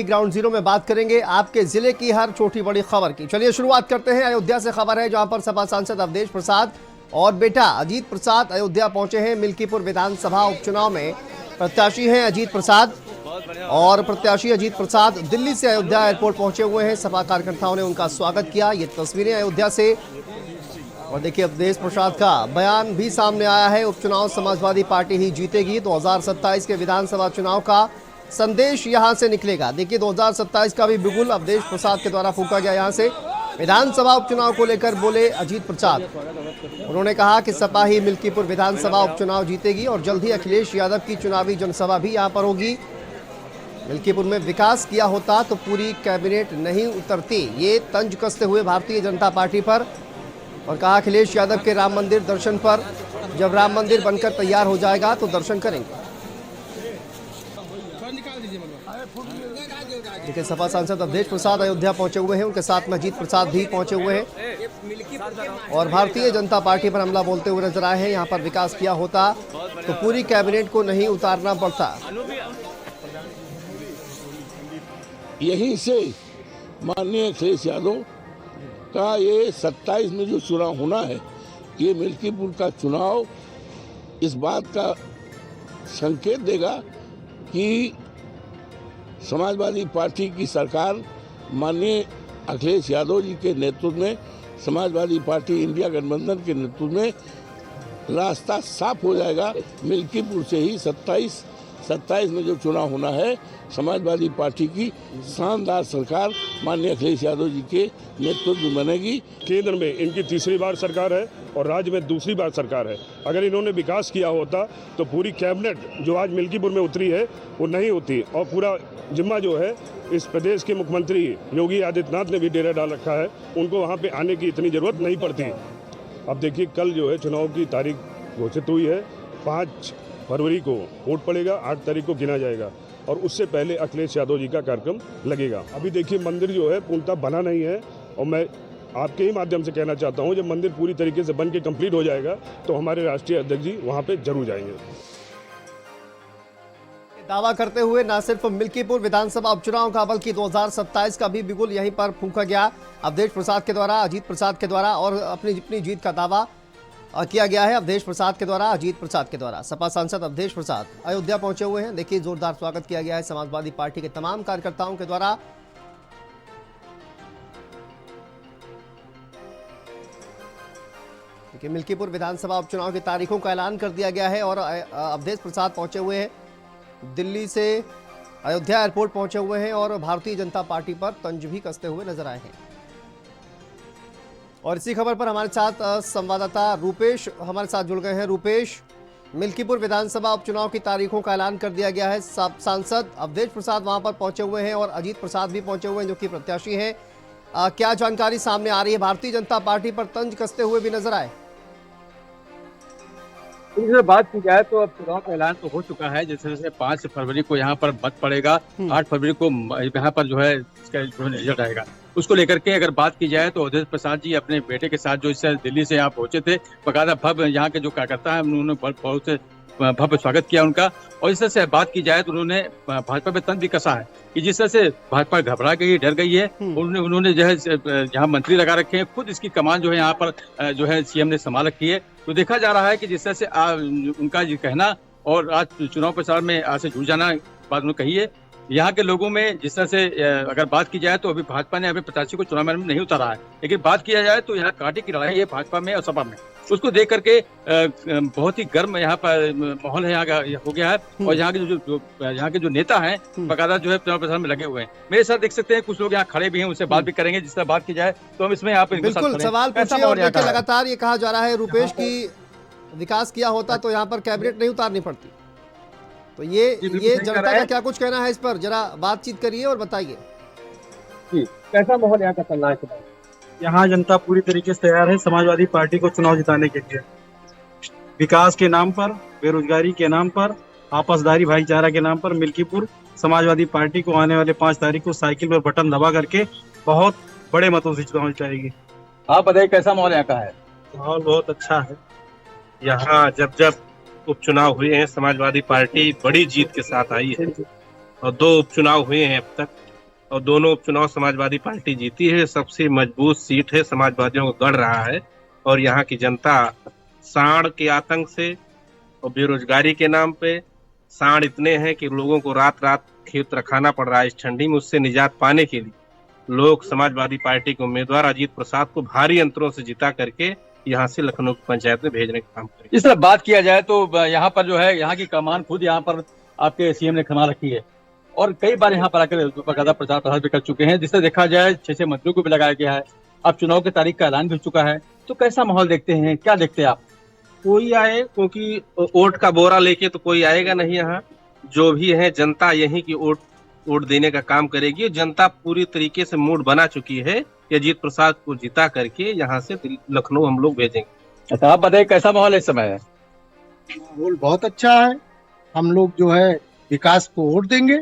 Ground zero में बात करेंगे आपके जिले की हर छोटी बड़ी खबर की। चलिए शुरुआत करते हैं अयोध्या से। खबर है जहां पर सपा सांसद अवधेश प्रसाद और बेटा अजीत प्रसाद अयोध्या पहुंचे हैं। मिल्कीपुर विधानसभा उपचुनाव में प्रत्याशी हैं अजीत प्रसाद और प्रत्याशी अजीत प्रसाद दिल्ली से अयोध्या एयरपोर्ट पहुंचे हुए हैं। सपा कार्यकर्ताओं ने उनका स्वागत किया। ये तस्वीरें अयोध्या से। और देखिए अवधेश प्रसाद का बयान भी सामने आया है। उपचुनाव समाजवादी पार्टी ही जीतेगी। 2027 के विधानसभा चुनाव का संदेश यहां से निकलेगा। देखिए 2027 का भी बिगुल अवधेश प्रसाद के द्वारा फूंका गया। यहां से विधानसभा उपचुनाव को लेकर बोले अजीत प्रसाद। उन्होंने कहा कि सपा ही मिल्कीपुर विधानसभा उपचुनाव जीतेगी और जल्द ही अखिलेश यादव की चुनावी जनसभा भी यहां पर होगी। मिल्कीपुर में विकास किया होता तो पूरी कैबिनेट नहीं उतरती, ये तंज कसते हुए भारतीय जनता पार्टी पर। और कहा अखिलेश यादव के राम मंदिर दर्शन पर, जब राम मंदिर बनकर तैयार हो जाएगा तो दर्शन करेंगे। देखिए सपा सांसद अवधेश प्रसाद अयोध्या पहुंचे हुए हैं। उनके साथ में अजीत प्रसाद भी पहुंचे हुए हैं और भारतीय जनता पार्टी पर हमला बोलते हुए नजर आए हैं। यहां पर विकास किया होता तो पूरी कैबिनेट को नहीं उतारना पड़ता। यहीं से माननीय अखिलेश यादव का ये 27 में जो चुनाव होना है, ये मिल्कीपुर का चुनाव इस बात का संकेत देगा कि समाजवादी पार्टी की सरकार माननीय अखिलेश यादव जी के नेतृत्व में, समाजवादी पार्टी इंडिया गठबंधन के नेतृत्व में रास्ता साफ हो जाएगा। मिल्कीपुर से ही 27 में जो चुनाव होना है, समाजवादी पार्टी की शानदार सरकार माननीय अखिलेश यादव जी के नेतृत्व में बनेगी। केंद्र में इनकी तीसरी बार सरकार है और राज्य में दूसरी बार सरकार है। अगर इन्होंने विकास किया होता तो पूरी कैबिनेट जो आज मिल्कीपुर में उतरी है वो नहीं होती और पूरा जिम्मा जो है इस प्रदेश के मुख्यमंत्री योगी आदित्यनाथ ने भी डेरा डाल रखा है। उनको वहाँ पे आने की इतनी ज़रूरत नहीं पड़ती। अब देखिए कल जो है चुनाव की तारीख घोषित हुई है। 5 फरवरी को वोट पड़ेगा, 8 तारीख को गिना जाएगा और उससे पहले अखिलेश यादव जी का कार्यक्रम लगेगा। अभी देखिए मंदिर जो है पूर्णतः बना नहीं है और मैं आपके ही माध्यम से कहना चाहता हूं जब मंदिर पूरी तरीके से बन के कंप्लीट हो जाएगा तो हमारे राष्ट्रीय अध्यक्ष जी वहां पे जरूर जाएंगे। दावा करते हुए न सिर्फ मिल्कीपुर विधानसभा उपचुनाव का बल्कि 2027 का भी बिगुल यहीं पर फूंका गया अवधेश प्रसाद के द्वारा, अजीत प्रसाद के द्वारा। और अपनी जीत का दावा किया गया है अवधेश प्रसाद के द्वारा, अजीत प्रसाद के द्वारा। सपा सांसद अवधेश प्रसाद अयोध्या पहुंचे हुए हैं। देखिए जोरदार स्वागत किया गया है समाजवादी पार्टी के तमाम कार्यकर्ताओं के द्वारा। देखिए मिल्कीपुर विधानसभा उपचुनाव की तारीखों का ऐलान कर दिया गया है और अवधेश प्रसाद पहुंचे हुए हैं। दिल्ली से अयोध्या एयरपोर्ट पहुंचे हुए हैं और भारतीय जनता पार्टी पर तंज भी कसते हुए नजर आए हैं। और इसी खबर पर हमारे साथ संवाददाता रूपेश हमारे साथ जुड़ गए हैं। रूपेश, मिल्कीपुर विधानसभा उपचुनाव की तारीखों का ऐलान कर दिया गया है। सांसद अवधेश प्रसाद वहां पर पहुंचे हुए हैं और अजीत प्रसाद भी पहुंचे हुए हैं जो कि प्रत्याशी हैं। क्या जानकारी सामने आ रही है? भारतीय जनता पार्टी पर तंज कसते हुए भी नजर आए। इसमें बात की जाए तो अब चुनाव का ऐलान तो हो चुका है। जैसे 5 फरवरी को यहाँ पर मत पड़ेगा, 8 फरवरी को यहाँ पर जो है इसका रिजल्ट आएगा। उसको लेकर के अगर बात की जाए तो अवधेश प्रसाद जी अपने बेटे के साथ जो इससे दिल्ली से यहाँ पहुंचे थे, बकायदा भव्य यहाँ के जो कार्यकर्ता है उन्होंने बहुत से भव्य स्वागत किया उनका। और इस तरह से बात की जाए तो उन्होंने भाजपा पे तंज भी कसा है कि जिस तरह से भाजपा घबरा गई, डर गई है। उन्होंने जो है यहाँ मंत्री लगा रखे हैं, खुद इसकी कमान जो है यहाँ पर जो है सीएम ने संभाल रखी है। तो देखा जा रहा है कि जिस तरह से उनका ये कहना और आज चुनाव प्रचार में आज से जुड़ जाना बात उन्होंने कही है। यहाँ के लोगों में जिस तरह से अगर बात की जाए तो अभी भाजपा ने अभी प्रत्याशी को चुनाव मैदान में नहीं उतारा है, लेकिन बात किया जाए तो यहाँ कांटे की लड़ाई है भाजपा में और सपा में। उसको देख करके बहुत ही गर्म यहाँ पर माहौल है, यहाँ का हो गया है। और यहाँ के जो नेता हैं बकायदा जो है चुनाव प्रचार में लगे हुए हैं। मेरे साथ देख सकते हैं कुछ लोग यहाँ खड़े भी हैं, उनसे बात भी करेंगे। जिस तरह बात की जाए तो हम इसमें यहाँ पे बिल्कुल सवाल पूछिए। और लगातार ये कहा जा रहा है रूपेश की विकास किया होता तो यहाँ पर कैबिनेट नहीं उतारनी पड़ती। तो ये जनता का क्या कुछ कहना है इस पर? जरा बातचीत करिए और बताइए। कैसा माहौल यहाँ का चल रहा है? यहाँ जनता पूरी तरीके से तैयार है समाजवादी पार्टी को चुनाव जिताने के लिए। विकास के नाम पर, बेरोजगारी के नाम पर, आपसदारी भाईचारा के नाम पर मिल्कीपुर समाजवादी पार्टी को आने वाले 5 तारीख को साइकिल पर बटन दबा करके बहुत बड़े मतों से चुनाव जिताएगी। आप बताइए कैसा माहौल यहाँ का है? माहौल बहुत अच्छा है। यहाँ जब उपचुनाव हुए हैं समाजवादी पार्टी बड़ी जीत के साथ आई है और 2 उपचुनाव हुए हैं अब तक। और दोनों उपचुनाव समाजवादी पार्टी जीती है। सबसे मजबूत सीट है, समाजवादियों को गढ़ रहा है। और यहाँ की जनता सांड के आतंक से और बेरोजगारी के नाम पे, सांड इतने हैं कि लोगों को रात रात खेत रखाना पड़ रहा है इस ठंडी में। उससे निजात पाने के लिए लोग समाजवादी पार्टी के उम्मीदवार अजीत प्रसाद को भारी अंतरों से जिता करके यहाँ से लखनऊ की पंचायत में भेजने का काम करेंगे। इस तरह बात किया जाए तो यहाँ पर जो है, यहाँ की कमान खुद यहाँ पर आपके सीएम ने थमा रखी है और कई बार यहाँ पर आकर बकायदा प्रचार प्रसार भी कर चुके हैं, जिससे देखा जाए 6 मंत्रियों को भी लगाया गया है। अब चुनाव की तारीख का ऐलान भी हो चुका है, तो कैसा माहौल देखते हैं, क्या देखते हैं आप? कोई आए, क्योंकि वोट का बोरा लेके तो कोई आएगा नहीं यहाँ। जो भी है जनता यहीं की वोट देने का काम करेगी। जनता पूरी तरीके से मूड बना चुकी है कि अजीत प्रसाद को जिता करके यहाँ से लखनऊ हम लोग भेजेंगे। अच्छा, आप बताइए कैसा माहौल इस समय है? माहौल बहुत अच्छा है। हम लोग जो है विकास को वोट देंगे।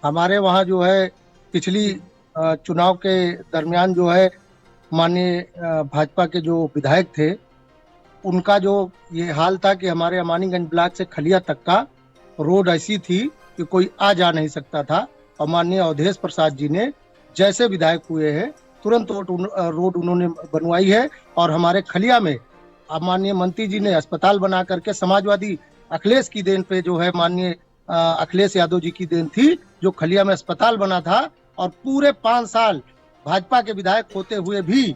हमारे वहाँ जो है पिछली चुनाव के दरमियान जो है माननीय भाजपा के जो विधायक थे, उनका जो ये हाल था कि हमारे अमानीगंज ब्लॉक से खलिया तक का रोड ऐसी थी कि कोई आ जा नहीं सकता था। और माननीय अवधेश प्रसाद जी ने जैसे विधायक हुए हैं तुरंत रोड उन्होंने बनवाई है। और हमारे खलिया में माननीय मंत्री जी ने अस्पताल बना करके, समाजवादी अखिलेश की देन पे जो है, माननीय अखिलेश यादव जी की देन थी जो खलिया में अस्पताल बना था। और पूरे 5 साल भाजपा के विधायक होते हुए भी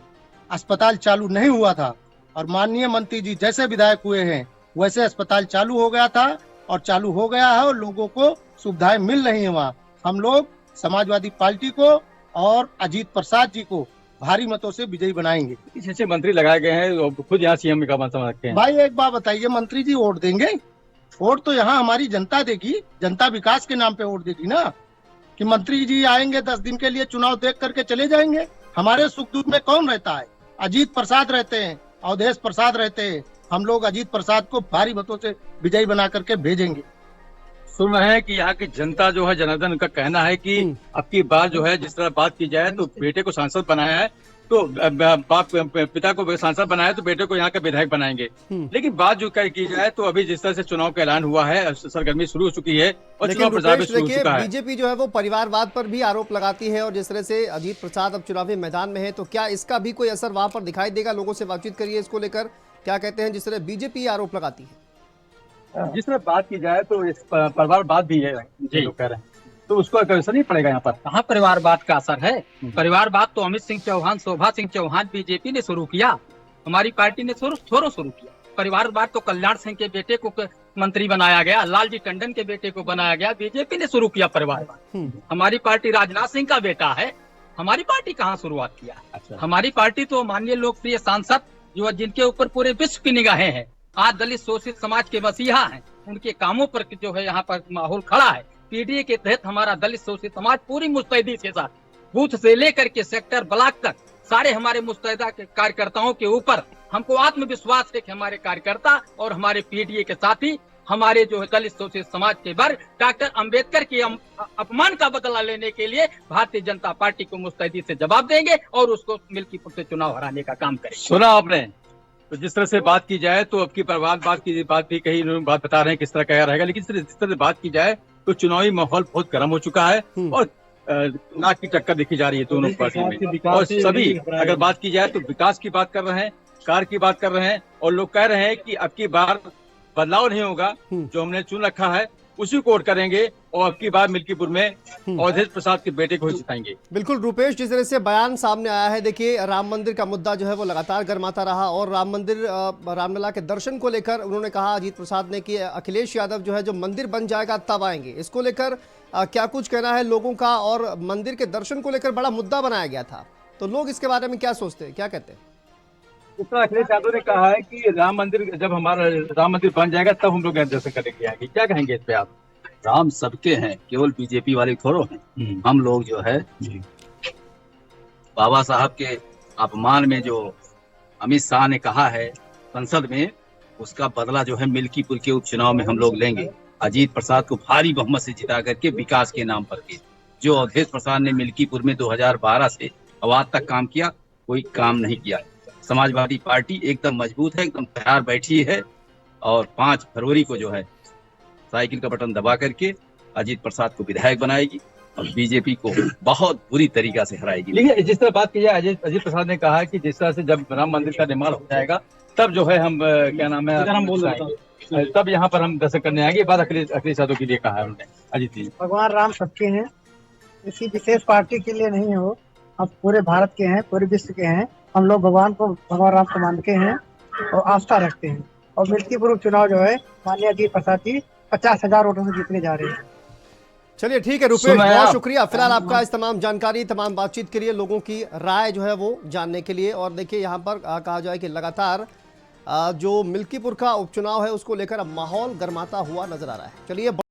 अस्पताल चालू नहीं हुआ था। और माननीय मंत्री जी जैसे विधायक हुए हैं वैसे अस्पताल चालू हो गया था और चालू हो गया है और लोगों को सुविधाएं मिल रही हैं वहाँ। हम लोग समाजवादी पार्टी को और अजीत प्रसाद जी को भारी मतों से विजयी बनाएंगे। 6 मंत्री लगाए गए हैं और खुद यहाँ सीएम का समझ रखे हैं। भाई एक बात बताइए, मंत्री जी वोट देंगे? वोट तो यहाँ हमारी जनता देगी। जनता विकास के नाम पे वोट देगी ना, कि मंत्री जी आएंगे 10 दिन के लिए चुनाव देख करके चले जाएंगे। हमारे सुख दुख में कौन रहता है? अजीत प्रसाद रहते हैं, अवधेश प्रसाद रहते हैं। हम लोग अजीत प्रसाद को भारी मतों से विजयी बना करके भेजेंगे। सुन रहे हैं कि यहाँ की जनता जो है, जनार्दन, उनका कहना है कि अब की बार जो है, जिस तरह बात की जाए तो बेटे को सांसद बनाया है, तो बाप पिता को सांसद बनाया तो बेटे को यहाँ का विधायक बनाएंगे। लेकिन बात जो की जाए तो अभी जिस तरह से चुनाव का ऐलान हुआ है, सरगर्मी शुरू हो चुकी है और चुनाव प्रचार भी शुरू हो चुका है। बीजेपी जो है वो परिवारवाद पर भी आरोप लगाती है और जिस तरह से अजीत प्रसाद अब चुनावी मैदान में है, तो क्या इसका भी कोई असर वहां पर दिखाई देगा? लोगों से बातचीत करिए इसको लेकर, क्या कहते हैं जिस तरह बीजेपी आरोप लगाती है। जिस तरह बात की जाए तो इस परिवारवाद भी है, लोग कह रहे हैं, तो उसको असर नहीं पड़ेगा यहाँ पर? कहाँ परिवारवाद का असर है? परिवारवाद तो अमित सिंह चौहान, शोभा सिंह चौहान, बीजेपी ने शुरू किया, हमारी पार्टी ने थोड़ा शुरू किया। परिवारवाद तो कल्याण सिंह के बेटे को मंत्री बनाया गया, लालजी टंडन के बेटे को बनाया गया, बीजेपी ने शुरू किया परिवारवाद। हमारी पार्टी राजनाथ सिंह का बेटा है, हमारी पार्टी कहाँ शुरुआत किया? अच्छा। हमारी पार्टी तो माननीय लोकप्रिय सांसद जो जिनके ऊपर पूरे विश्व की निगाहें हैं, आज दलित शोषित समाज के मसीहा हैं, उनके कामों पर जो है यहाँ पर माहौल खड़ा है। पीडीए के तहत हमारा दलित शोषित समाज पूरी मुस्तैदी के साथ बूथ से लेकर के सेक्टर ब्लॉक तक सारे हमारे मुस्तैदा के कार्यकर्ताओं के ऊपर हमको आत्मविश्वास है कि हमारे कार्यकर्ता और हमारे पीडीए के साथी हमारे जो दलित शोषित समाज के वर्ग डॉक्टर अंबेडकर के अपमान का बदला लेने के लिए भारतीय जनता पार्टी को मुस्तैदी से जवाब देंगे और उसको मिल्कीपुर से चुनाव हराने का काम करेंगे। सुना आपने? तो जिस तरह से बात की जाए तो अब की परिवारवाद की बात भी कहीं इन्होंने बात बता रहे हैं किस तरह क्या रहेगा, लेकिन जिस तरह से बात की जाए तो चुनावी माहौल बहुत गर्म हो चुका है और नाक की टक्कर देखी जा रही है दोनों पार्टी में। और सभी अगर बात की जाए तो विकास की बात कर रहे हैं, कार्य की बात कर रहे हैं और लोग कह रहे हैं कि अब की बार बदलाव नहीं होगा, जो हमने चुन रखा है उसी को वोट करेंगे और अब की बार मिल्कीपुर में अवधेश प्रसाद के बेटे को ही जिताएंगे। बिल्कुल रूपेश, जिस तरह से बयान सामने आया है, देखिए राम मंदिर का मुद्दा जो है वो लगातार गर्माता रहा और राम मंदिर रामलला के दर्शन को लेकर उन्होंने कहा अजीत प्रसाद ने कि अखिलेश यादव जो है जो मंदिर बन जाएगा तब आएंगे। इसको लेकर क्या कुछ कहना है लोगों का? और मंदिर के दर्शन को लेकर बड़ा मुद्दा बनाया गया था, तो लोग इसके बारे में क्या सोचते हैं, क्या कहते हैं? उत्तर अखिलेश यादव ने कहा है कि राम मंदिर जब हमारा राम मंदिर बन जाएगा तब हम लोग दर्शन करेंगे आगे। क्या कहेंगे इस पे आप? राम सबके हैं, केवल बीजेपी वाले थोड़ो हैं। हम लोग जो है बाबा साहब के अपमान में जो अमित शाह ने कहा है संसद में, उसका बदला जो है मिल्कीपुर के उपचुनाव में हम लोग लेंगे। अजीत प्रसाद को भारी बहुमत से जिता करके विकास के नाम पर के जो अवधेश प्रसाद ने मिल्कीपुर में 2012 से अब तक काम किया, कोई काम नहीं किया। समाजवादी पार्टी एकदम मजबूत है, एकदम तैयार बैठी है और 5 फरवरी को जो है साइकिल का बटन दबा करके अजीत प्रसाद को विधायक बनाएगी बीजेपी को बहुत बुरी तरीका से हराएगी। देखिए, जिस तरह बात की जाए, अजीत प्रसाद ने कहा कि जिस तरह से जब राम मंदिर का निर्माण हो जाएगा तब जो है हम क्या नाम है हम बोल रहे तब यहाँ पर हम दर्शन करने आएंगे। बात अखिलेश यादव के लिए कहा है उन्होंने। अजीत जी, भगवान राम सबके हैं, किसी विशेष पार्टी के लिए नहीं है, वो अब पूरे भारत के हैं, पूरे विश्व के हैं। हम लोग भगवान राम को मानते हैं और आस्था रखते हैं। और मिल्कीपुर चुनाव जो है माननीय अजीत प्रसाद जी 50,000 वोटों से जीतने जा रहे हैं। चलिए ठीक है रुपेश, बहुत शुक्रिया फिलहाल आपका इस तमाम जानकारी, तमाम बातचीत के लिए, लोगों की राय जो है वो जानने के लिए। और देखिए यहाँ पर कहा जाए कि लगातार जो मिल्कीपुर का उपचुनाव है उसको लेकर अब माहौल गर्माता हुआ नजर आ रहा है। चलिए।